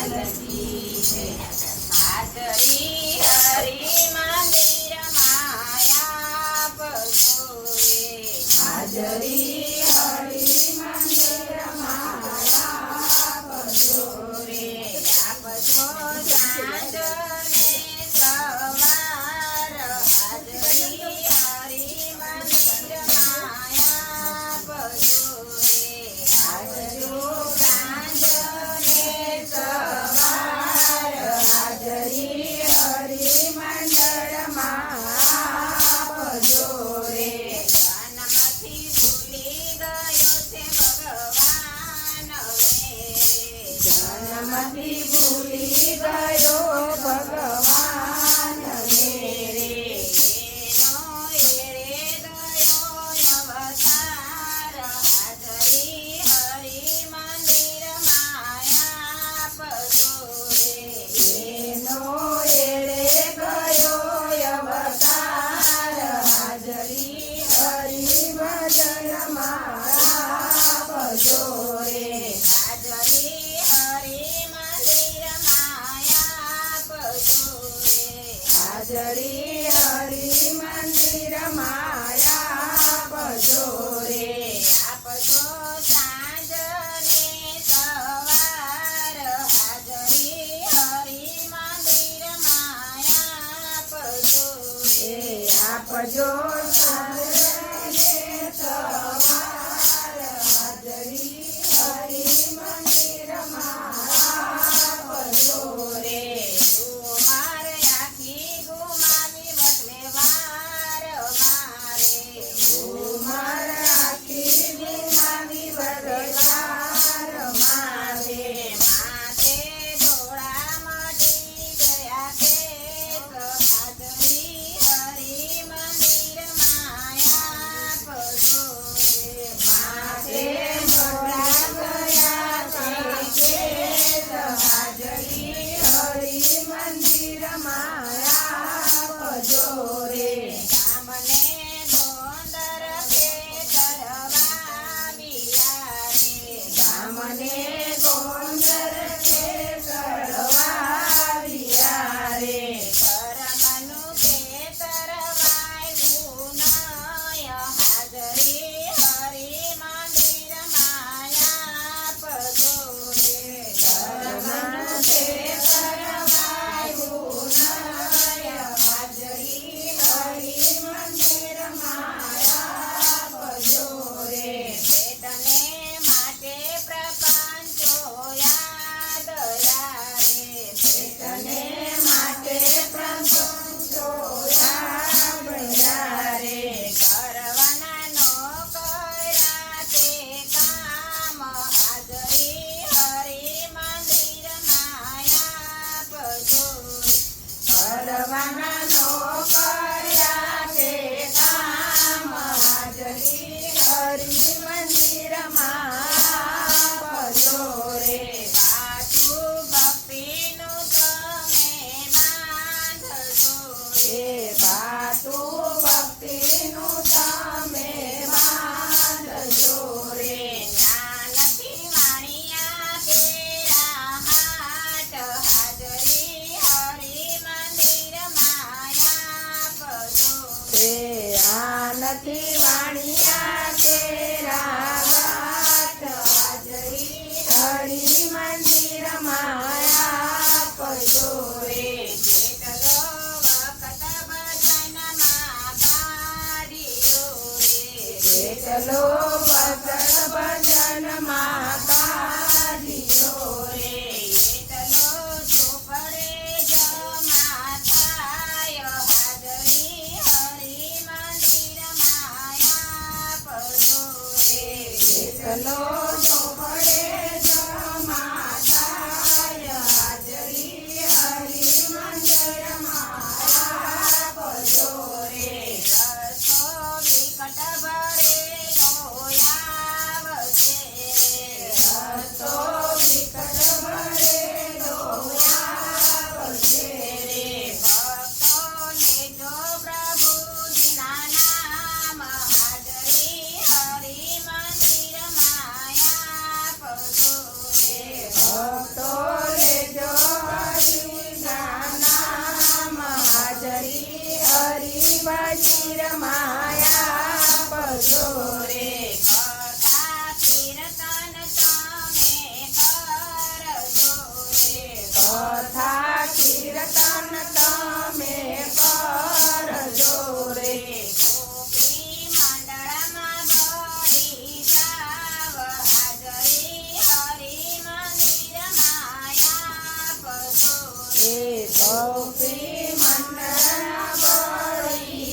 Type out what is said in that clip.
લાલજી છે હાજરી હરી મંદિર માયા પજો રે હાજરી હરી મંદિર માયા પજો રે આપજો સાંજ ને સવાર હાજરી હરી મંદિર માયા પજો રે આપજો સાંજ ને સવાર હાજરી હરી મંડળ આપજો રે જન્મથી ભૂલી ગયો છે ભગવાન જન્મથી ભૂલી ગયો ભગવાન મેરે એનો એરે ગયો અવતાર હાજરી હરી મંદિર માયા પજો રે એનો એરે ગયો અવતાર હાજરી હરી મંદિર માયા પજો રે હાજરી હરી મંદિર માયા પજો રે હાજરી હરી મંદિર માયા પજો રે આપજો સાંજ ને સવાર હાજરી હરી મંદિર માયા પજો રે આપજો સાંજ ને સવાર હાજરી હરી મંદિર આપજો રે મારે આખી ગુમાવી બદલે વાર મારે મારે આખી ગુમાવી બદલે વાર મારે માથે ધોળા મટી ગયા ખેત હાજરી હરી મંદિર માયા પજો રે માથે ધોળા ગયા ખેત હાજરી હરી મંદિર માયા પજો રે ગામને ધોંદર ખેતરવા વિયારે ગામને ધોંદર ખેતરવા વિયારે કરમનું ખેતર વાવ્યું નય હાજરી હરી મંદિર માયા પજો રે કરમનું ખેતર વાવ્યું નય હાજરી હરી મંદિર માયા પજો રે પેટને માટે પ્રપંચો યાદ યારે પેટને માટે પ્રપંચો યાદ યારે કરવાના નો કર્યા તે કામ હાજરી હરી મંદિર માયા પજો કરવાના નો કર્યા તે કામ હાજરી હરી મંદિર પજો રે પાછું ભક્તિનું તમે બાંધજો રે પાછું ભક્તિનું તમે બાંધજો રે નાનથી વાણિયા તેરા હાટ હાજરી હરી મંદિર માયા પજો રે આ નથી